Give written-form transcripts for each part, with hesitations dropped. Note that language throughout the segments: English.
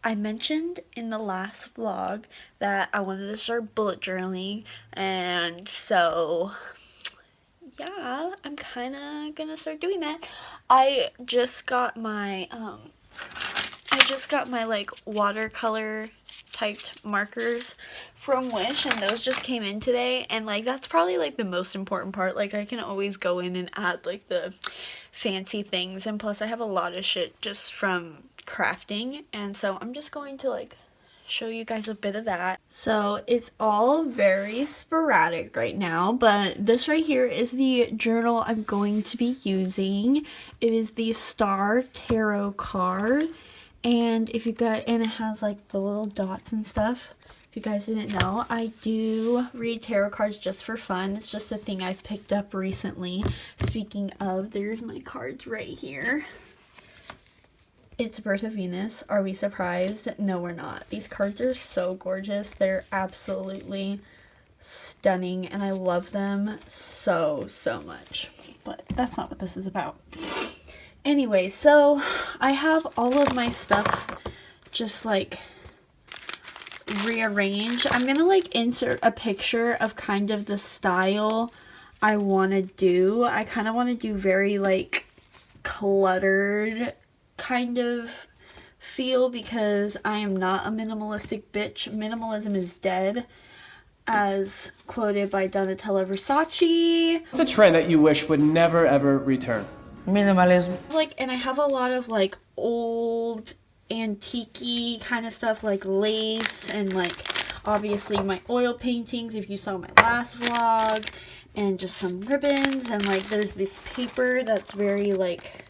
I mentioned in the last vlog that I wanted to start bullet journaling, and so yeah, I'm kind of gonna start doing that. I just got my like watercolor typed markers from Wish, and those just came in today, and like that's probably like the most important part. Like I can always go in and add like the fancy things, and plus I have a lot of shit just from crafting, and so I'm just going to like show you guys a bit of that. So it's all very sporadic right now, but this right here is the journal I'm going to be using. It is the Star Tarot card, and if you got, and it has like the little dots and stuff. If you guys didn't know, I do read tarot cards just for fun. It's just a thing I've picked up recently. Speaking of, there's my cards right here. It's Birth of Venus. Are we surprised? No, we're not. These cards are so gorgeous. They're absolutely stunning, and I love them so, so much. But that's not what this is about. Anyway, so I have all of my stuff just like rearranged. I'm gonna like insert a picture of kind of the style I want to do. I kind of want to do very like cluttered kind of feel because I am not a minimalistic bitch. Minimalism is dead, as quoted by Donatella Versace. It's a trend that you wish would never ever return. Minimalism. Like, and I have a lot of like old antique-y kind of stuff, like lace, and like obviously my oil paintings if you saw my last vlog, and just some ribbons, and like there's this paper that's very like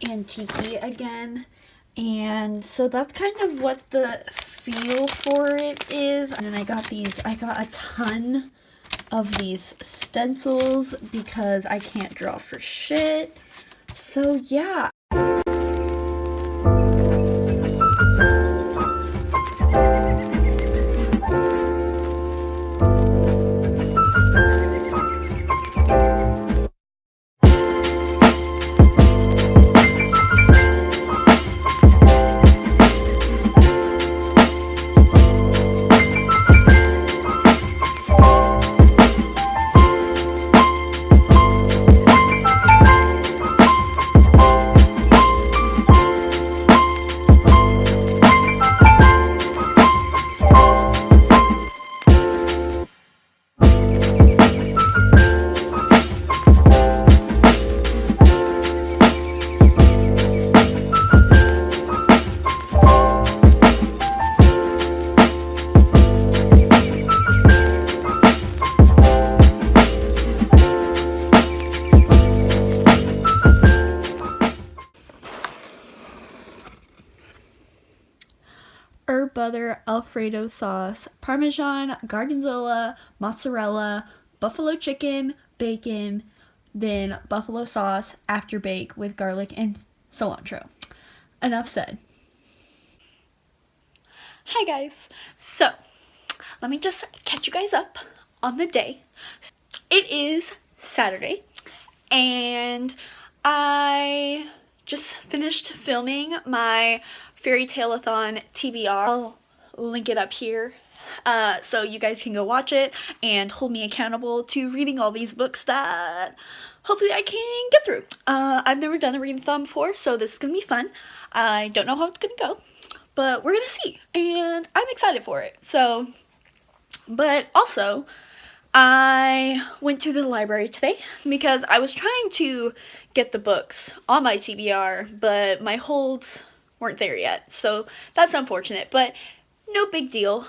antique-y again, and so that's kind of what the feel for it is. And then I got a ton of these stencils because I can't draw for shit. So yeah. Herb butter, Alfredo sauce, Parmesan, Gorgonzola, mozzarella, buffalo chicken, bacon, then buffalo sauce after bake with garlic and cilantro. Enough said. Hi guys. So, let me just catch you guys up on the day. It is Saturday, and I just finished filming my Fairy Tale-a-thon TBR. I'll link it up here so you guys can go watch it and hold me accountable to reading all these books that hopefully I can get through. I've never done a read-a-thon before, so this is gonna be fun. I don't know how it's gonna go, but we're gonna see, and I'm excited for it. So, but also, I went to the library today because I was trying to get the books on my TBR, but my holds weren't there yet, so that's unfortunate, but no big deal.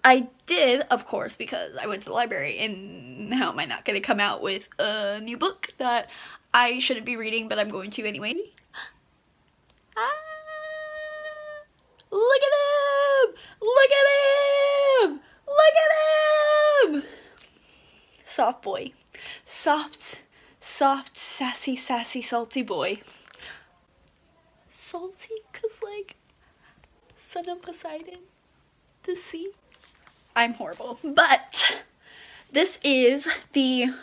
I did, of course, because I went to the library, and how am I not going to come out with a new book that I shouldn't be reading, but I'm going to anyway. Ah, look at him! Look at him! Look at him! Soft boy. Soft, sassy, salty boy. Salty, cause like, son of Poseidon, the sea. I'm horrible, but this is the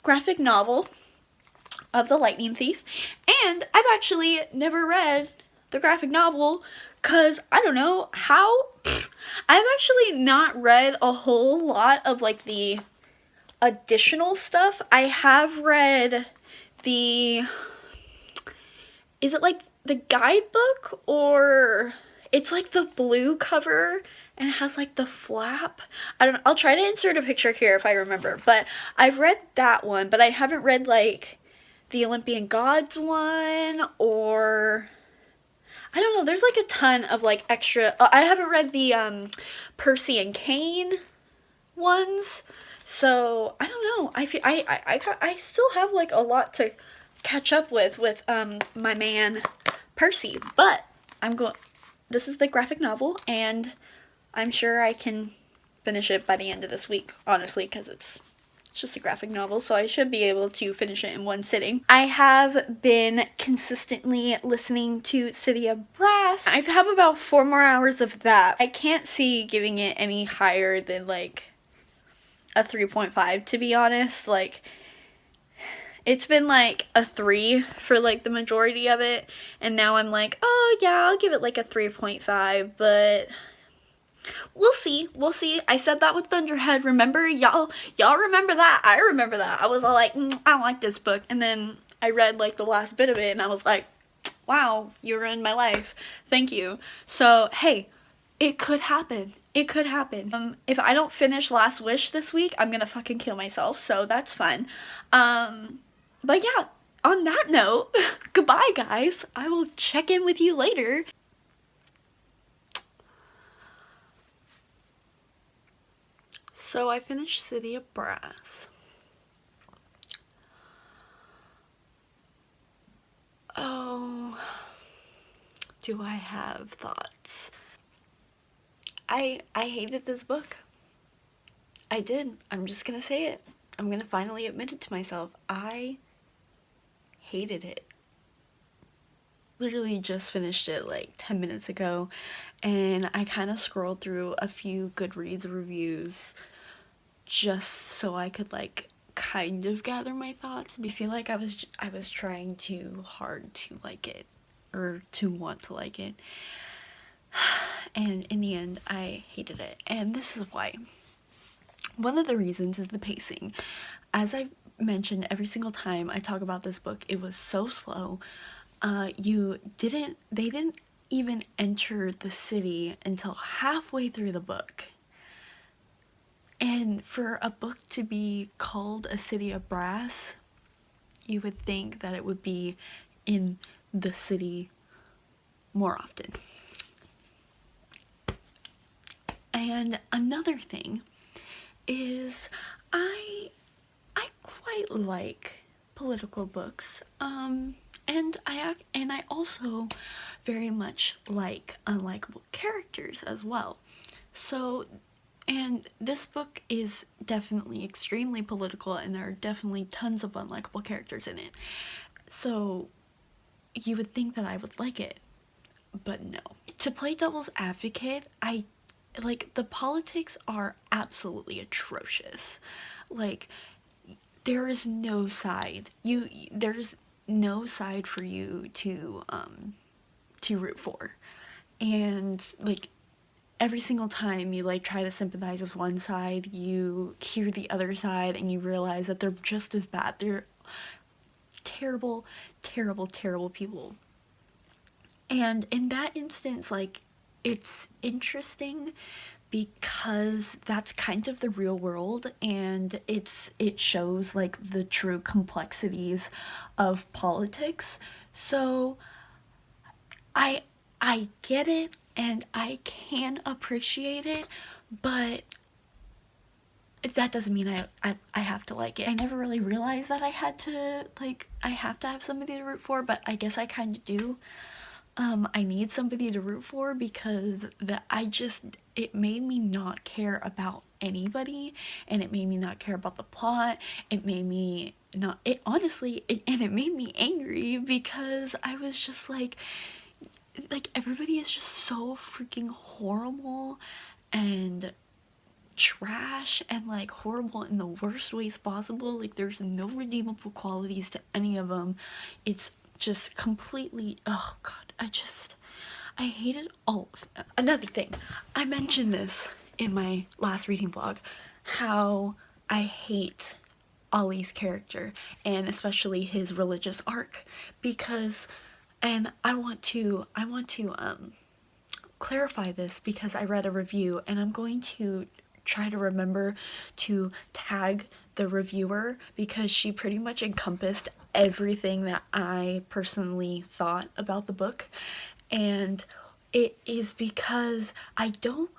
graphic novel of The Lightning Thief, and I've actually never read the graphic novel Cause I don't know how, I've actually not read a whole lot of like the additional stuff. I have read the, is it like the guidebook, or it's like the blue cover and it has like the flap. I don't know. I'll try to insert a picture here if I remember, but I've read that one, but I haven't read like the Olympian Gods one, or I don't know. There's like a ton of like extra. I haven't read the Percy and Kane ones, so I don't know. I feel I still have like a lot to catch up with my man Percy, but I'm going. This is the graphic novel, and I'm sure I can finish it by the end of this week. Honestly, because it's just a graphic novel, so I should be able to finish it in one sitting. I have been consistently listening to City of Brass. I have about 4 more hours of that. I can't see giving it any higher than like a 3.5, to be honest. Like, it's been like a 3 for like the majority of it, and now I'm like, oh yeah, I'll give it like a 3.5, but we'll see. We'll see. I said that with Thunderhead. Remember? Y'all remember that? I remember that. I was all like, I don't like this book. And then I read like the last bit of it and I was like, wow, you ruined my life. Thank you. So, hey, it could happen. It could happen. If I don't finish Last Wish this week, I'm gonna fucking kill myself. So that's fun. But yeah, on that note, goodbye guys. I will check in with you later. So I finished City of Brass. Oh, do I have thoughts? I hated this book. I did. I'm just gonna say it. I'm gonna finally admit it to myself. I hated it. Literally just finished it like 10 minutes ago, and I kind of scrolled through a few Goodreads reviews just so I could like kind of gather my thoughts. I feel like I was trying too hard to like it, or to want to like it, and in the end I hated it. And this is why. One of the reasons is the pacing. As I've mentioned every single time I talk about this book, it was so slow. They didn't even enter the city until halfway through the book. And for a book to be called A City of Brass, you would think that it would be in the city more often. And another thing is I quite like political books. And I also very much like unlikable characters as well. So, and this book is definitely extremely political, and there are definitely tons of unlikable characters in it. So you would think that I would like it, but no. To play devil's advocate, the politics are absolutely atrocious. Like, there is no side. There's no side for you to root for. And like, every single time you like try to sympathize with one side, you hear the other side and you realize that they're just as bad. They're terrible, terrible, terrible people. And in that instance, like, it's interesting because that's kind of the real world, and it shows like the true complexities of politics. So I get it, and I can appreciate it, but that doesn't mean I have to like it. I never really realized that I have to have somebody to root for, but I guess I kind of do. I need somebody to root for because it made me not care about anybody, and it made me not care about the plot. It made me not, it honestly, and it made me angry because I was just like everybody is just so freaking horrible and trash, and like horrible in the worst ways possible. Like, there's no redeemable qualities to any of them. It's just completely, oh god, I hated all of them. Another thing, I mentioned this in my last reading vlog, how I hate Ollie's character, and especially his religious arc, because, and I want to clarify this because I read a review, and I'm going to try to remember to tag the reviewer, because she pretty much encompassed everything that I personally thought about the book. And it is because I don't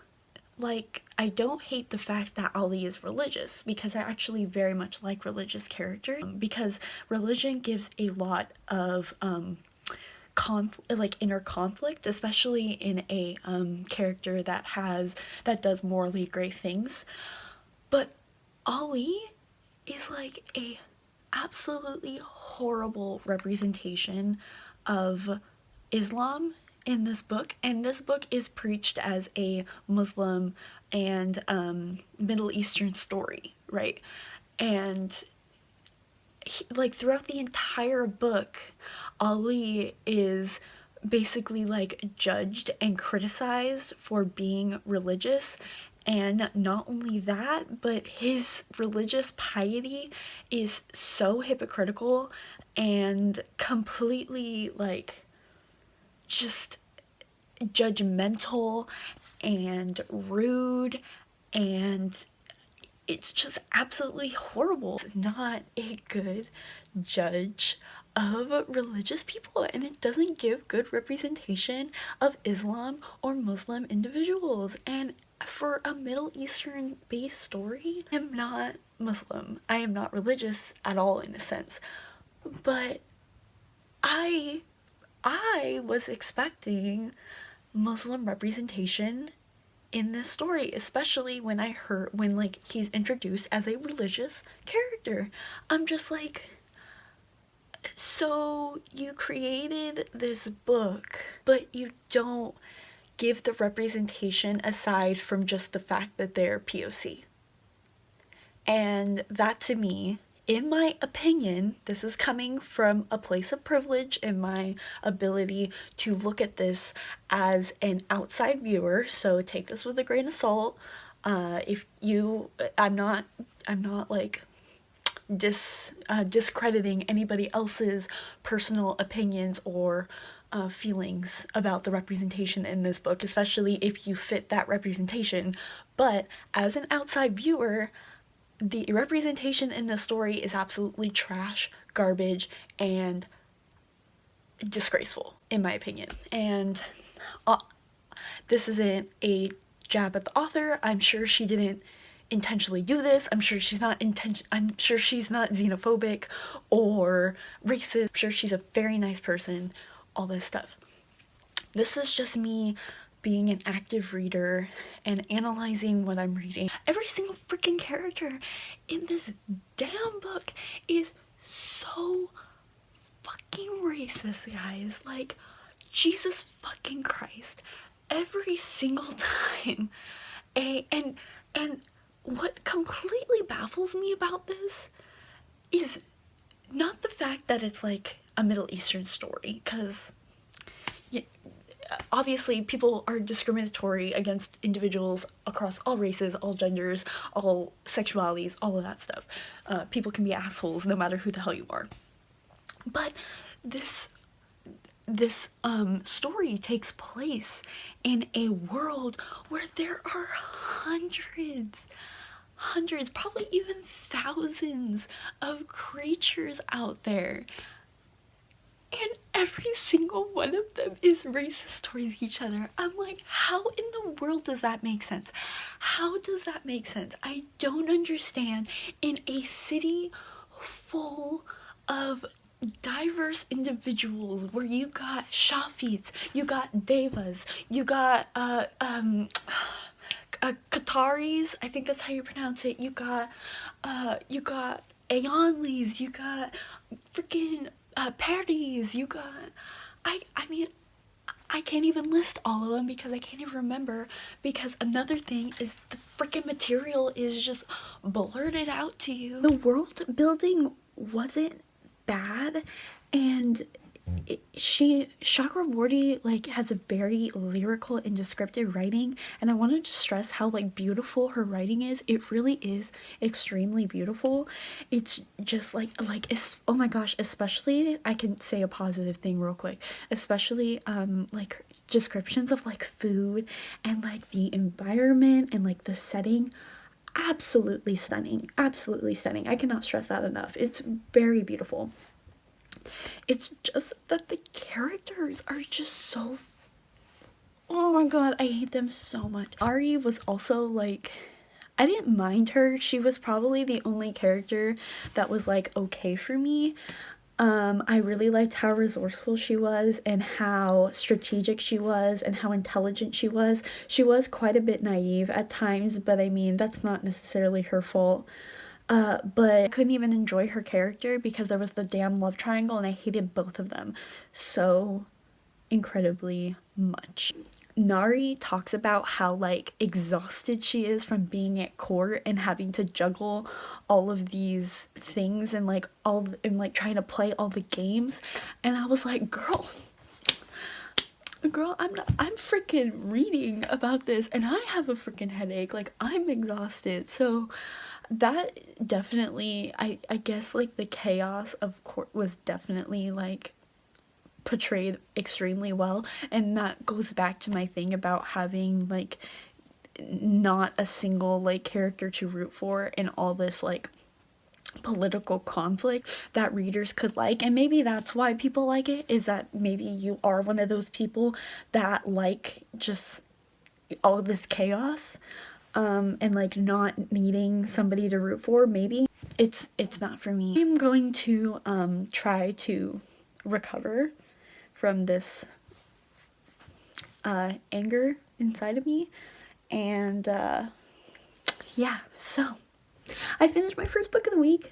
hate the fact that Ollie is religious, because I actually very much like religious characters, because religion gives a lot of inner conflict, especially in a character that does morally great things. But Ollie is like a absolutely horrible representation of Islam in this book, and this book is preached as a Muslim and Middle Eastern story, right? And like throughout the entire book, Ali is basically like judged and criticized for being religious. And not only that, but his religious piety is so hypocritical and completely like just judgmental and rude, and it's just absolutely horrible. It's not a good judge of religious people, and it doesn't give good representation of Islam or Muslim individuals. And for a Middle Eastern based story, I am not Muslim. I am not religious at all in a sense. But I was expecting Muslim representation in this story, especially when like he's introduced as a religious character. I'm just like, so you created this book, but you don't give the representation aside from just the fact that they're POC. And that, to me, in my opinion, this is coming from a place of privilege and my ability to look at this as an outside viewer, so take this with a grain of salt. I'm not like discrediting anybody else's personal opinions or feelings about the representation in this book, especially if you fit that representation. But as an outside viewer, the representation in the story is absolutely trash, garbage, and disgraceful, in my opinion. And this isn't a jab at the author. I'm sure she didn't intentionally do this. I'm sure she's not xenophobic or racist. I'm sure she's a very nice person, all this stuff. This is just me being an active reader and analyzing what I'm reading. Every single freaking character in this damn book is so fucking racist, guys. Like, Jesus fucking Christ. Every single time. And what completely baffles me about this is not the fact that it's like a Middle Eastern story, because obviously people are discriminatory against individuals across all races, all genders, all sexualities, all of that stuff. People can be assholes no matter who the hell you are. But this story takes place in a world where there are hundreds, probably even thousands of creatures out there. And every single one of them is racist towards each other. I'm like, how in the world does that make sense? How does that make sense? I don't understand. In a city full of diverse individuals, where you got Shafis, you got Devas, you got Qataris, I think that's how you pronounce it. You got Ayanlis, you got freaking Pardis, you got I mean, I can't even list all of them because I can't even remember, because another thing is the freaking material is just blurted out to you. The world building wasn't bad, and Chakraborty like has a very lyrical and descriptive writing, and I wanted to stress how like beautiful her writing is. It really is extremely beautiful. It's just it's, oh my gosh, especially, I can say a positive thing real quick, especially like descriptions of like food and like the environment and like the setting. Absolutely stunning, absolutely stunning. I cannot stress that enough. It's very beautiful. It's just that the characters are just so, oh my god, I hate them so much. Ari was also like, I didn't mind her. She was probably the only character that was like okay for me. I really liked how resourceful she was and how strategic she was and how intelligent she was. She was quite a bit naive at times, but I mean, that's not necessarily her fault. But I couldn't even enjoy her character because there was the damn love triangle and I hated both of them so incredibly much. Nari talks about how like exhausted she is from being at court and having to juggle all of these things and like trying to play all the games, and I was like, girl, I'm freaking reading about this and I have a freaking headache, like I'm exhausted. So that definitely, I guess like the chaos of court was definitely like portrayed extremely well, and that goes back to my thing about having like not a single like character to root for in all this like political conflict that readers could like. And maybe that's why people like it, is that maybe you are one of those people that like just all this chaos, and like not needing somebody to root for. Maybe it's not for me. I'm going to try to recover from this anger inside of me, and yeah, so I finished my first book of the week.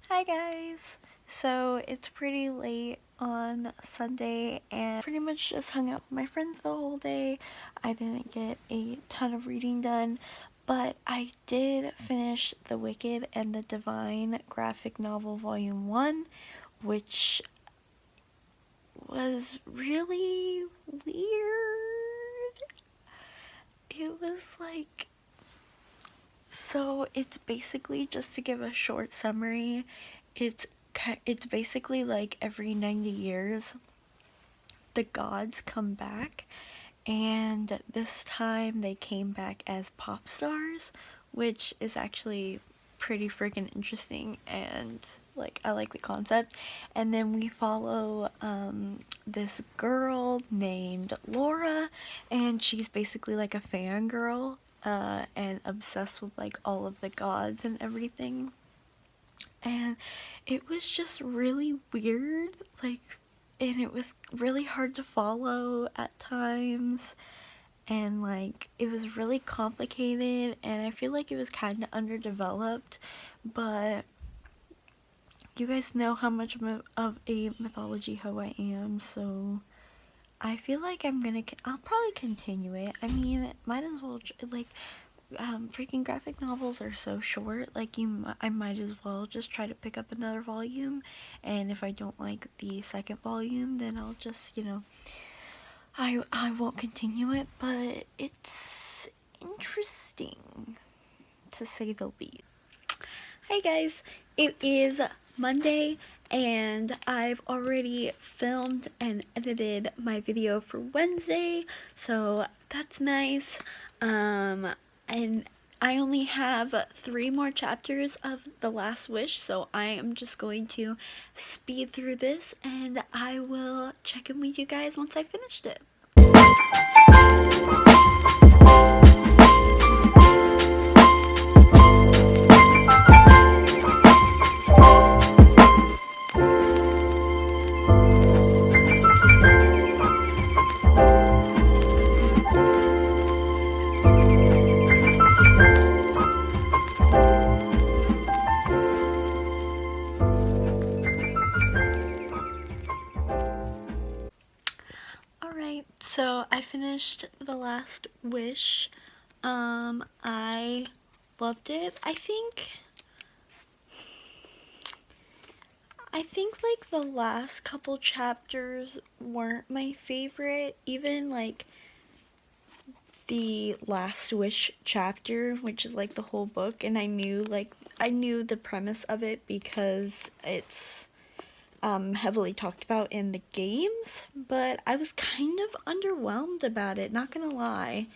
Hi guys! So it's pretty late on Sunday and pretty much just hung out with my friends the whole day. I didn't get a ton of reading done, but I did finish The Wicked and the Divine graphic novel volume 1, which was really weird. It was like, so it's basically, just to give a short summary, it's basically like every 90 years the gods come back, and this time they came back as pop stars, which is actually pretty freaking interesting, and like I like the concept. And then we follow this girl named Laura, and she's basically like a fangirl and obsessed with like all of the gods and everything. and it was just really weird, like, and it was really hard to follow at times, and like it was really complicated, and I feel like it was kind of underdeveloped. But you guys know how much of a mythology hoe I am, so I feel like I'll probably continue it. I mean, might as well, like, freaking graphic novels are so short, like, I might as well just try to pick up another volume, and if I don't like the second volume, then I'll just, I won't continue it, but it's interesting, to say the least. Hi guys, it is Monday, and I've already filmed and edited my video for Wednesday, so that's nice. And I only have 3 more chapters of The Last Wish, so I am just going to speed through this, and I will check in with you guys once I finished it. Alright, so I finished The Last Wish. I loved it. I think like the last couple chapters weren't my favorite. Even like the Last Wish chapter, which is like the whole book, and I knew the premise of it because it's heavily talked about in the games, but I was kind of underwhelmed about it, not gonna lie.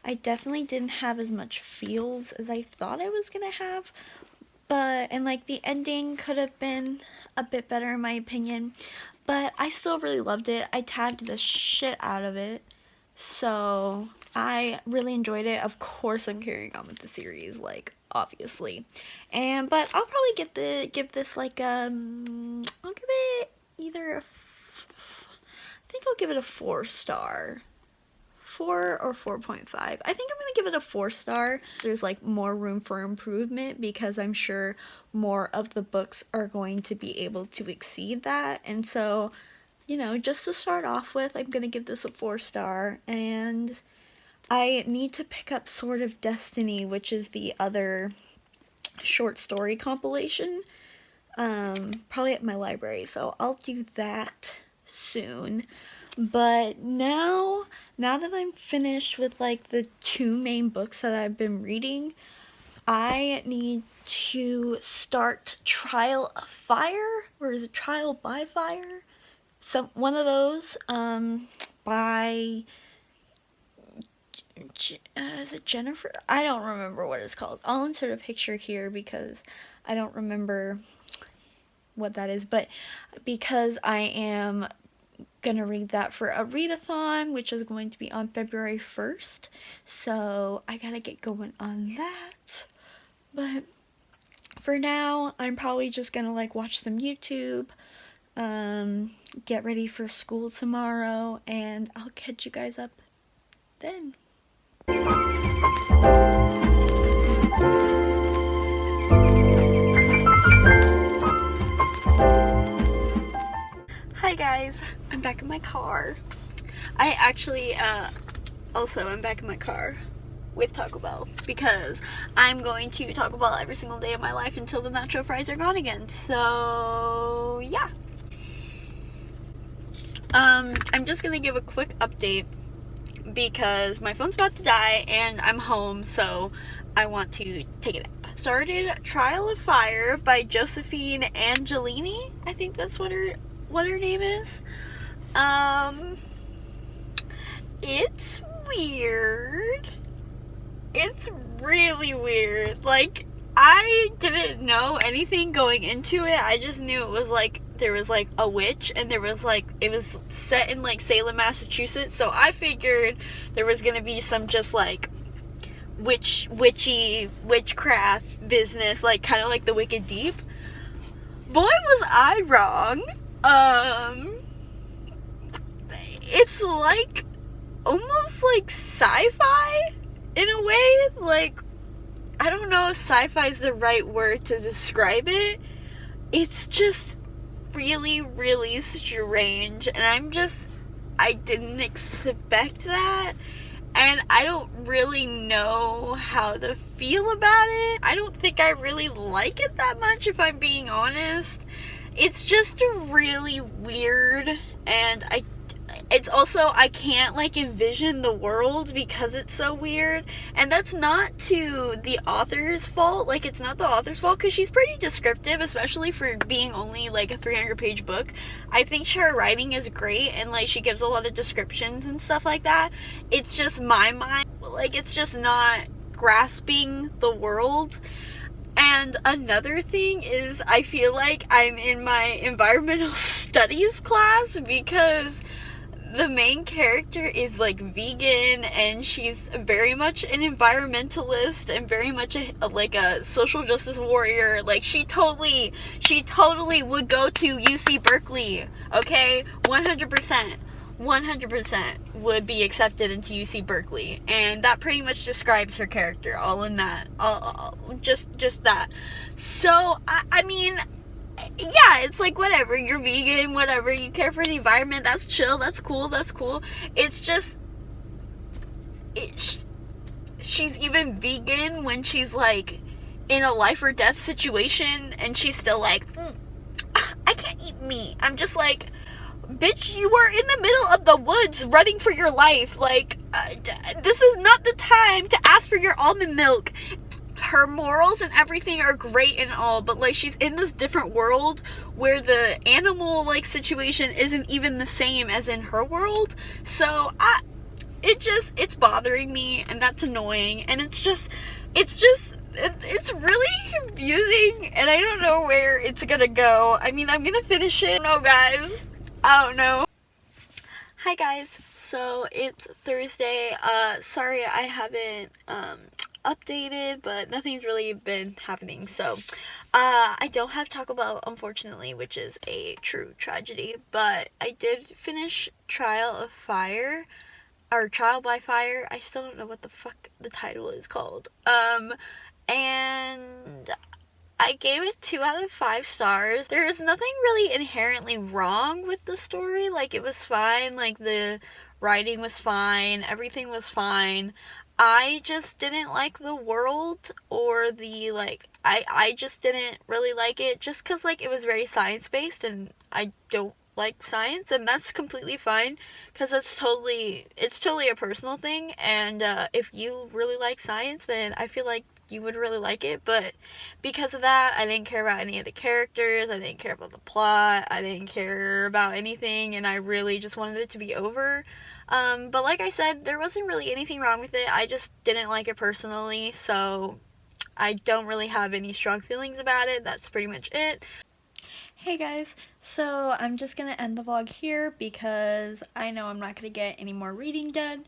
I definitely didn't have as much feels as I thought I was gonna have, and like the ending could have been a bit better in my opinion, but I still really loved it. I tagged the shit out of it, so I really enjoyed it. Of course I'm carrying on with the series, like, obviously. But I'll probably give this like I'll give it either I think I'll give it a 4-star. 4 or 4.5. I think I'm gonna give it a 4-star. There's like more room for improvement because I'm sure more of the books are going to be able to exceed that, and so, just to start off with, I'm gonna give this a 4-star, and I need to pick up Sword of Destiny, which is the other short story compilation, probably at my library, so I'll do that soon. But now that I'm finished with like the 2 main books that I've been reading, I need to start Trial of Fire, or is it Trial by Fire? One of those, by is it Jennifer? I don't remember what it's called. I'll insert a picture here because I don't remember what that is, but because I am gonna read that for a readathon, which is going to be on February 1st, so I gotta get going on that. But for now, I'm probably just gonna like watch some YouTube, get ready for school tomorrow, and I'll catch you guys up then. Hi guys, I'm back in my car. I actually, I'm back in my car with Taco Bell because I'm going to Taco Bell every single day of my life until the nacho fries are gone again. So, yeah. I'm just gonna give a quick update because my phone's about to die and I'm home, so I want to take it up. Started Trial of Fire by Josephine Angelini. I think that's what her name is. It's weird. It's really weird. Like, I didn't know anything going into it. I just knew it was like there was like a witch, and there was like, it was set in like Salem, Massachusetts, so I figured there was gonna be some just like witchcraft business, like kind of like the Wicked Deep. Boy, was I wrong. It's like almost like sci-fi in a way. Like, I don't know if sci-fi is the right word to describe it. It's just really, really strange, and I didn't expect that, and I don't really know how to feel about it. I don't think I really like it that much, if I'm being honest. It's just really weird, and it's also, I can't like envision the world because it's so weird, and that's not to the author's fault. Like, it's not the author's fault, because she's pretty descriptive, especially for being only like a 300-page book. I think her writing is great, and like she gives a lot of descriptions and stuff like that. It's just my mind, like, it's just not grasping the world. And another thing is, I feel like I'm in my environmental studies class, because the main character is like vegan, and she's very much an environmentalist and very much like a social justice warrior. Like, she totally would go to UC Berkeley, okay? 100% would be accepted into UC Berkeley, and that pretty much describes her character, all in that, just that. So I mean, yeah, it's like, whatever, you're vegan, whatever, you care for the environment, that's chill, that's cool. It's just, she's even vegan when she's like in a life or death situation, and she's still like, I can't eat meat. I'm just like, bitch, you are in the middle of the woods running for your life. Like, this is not the time to ask for your almond milk. Her morals and everything are great and all, but like, she's in this different world where the animal like situation isn't even the same as in her world. So it's bothering me, and that's annoying, and it's really confusing, and I don't know where it's gonna go. I mean, I'm gonna finish it. No, guys, I don't know. Hi guys, so it's Thursday. Sorry I haven't updated, but nothing's really been happening, so I don't have Taco Bell, unfortunately, which is a true tragedy. But I did finish Trial by Fire. I still don't know what the fuck the title is called. And I gave it 2 out of 5 stars. There is nothing really inherently wrong with the story. Like, it was fine. Like, the writing was fine. Everything was fine. I just didn't like the world, or the, like, I just didn't really like it, just because, like, it was very science-based, and I don't like science, and that's completely fine, because it's totally a personal thing, and if you really like science, then I feel like you would really like it. But because of that, I didn't care about any of the characters, I didn't care about the plot, I didn't care about anything, and I really just wanted it to be over. But like I said, there wasn't really anything wrong with it. I just didn't like it personally, so I don't really have any strong feelings about it. That's pretty much it. Hey guys, so I'm just gonna end the vlog here because I know I'm not gonna get any more reading done.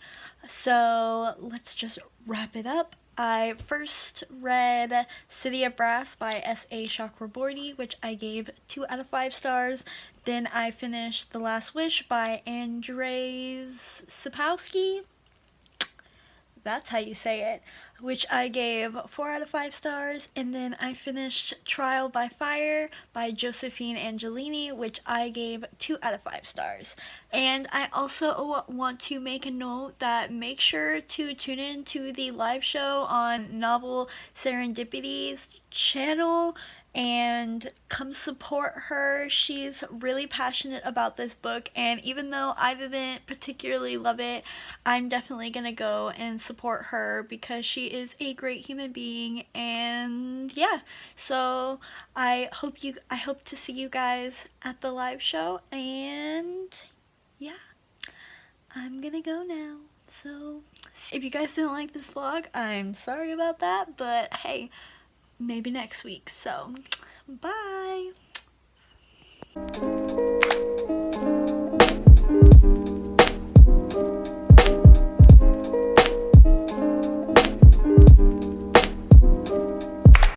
So let's just wrap it up. I first read City of Brass by S.A. Chakraborty, which I gave 2 out of 5 stars. Then I finished The Last Wish by Andrzej Sapkowski. That's how you say it, which I gave 4 out of 5 stars. And then I finished Trial by Fire by Josephine Angelini, which I gave 2 out of 5 stars. And I also want to make a note that make sure to tune in to the live show on Novel Serendipity's channel and come support her. She's really passionate about this book, and even though I didn't particularly love it, I'm definitely gonna go and support her because she is a great human being. And yeah, so I hope to see you guys at the live show, and yeah, I'm gonna go now. So if you guys didn't like this vlog, I'm sorry about that, but hey, maybe next week. So bye.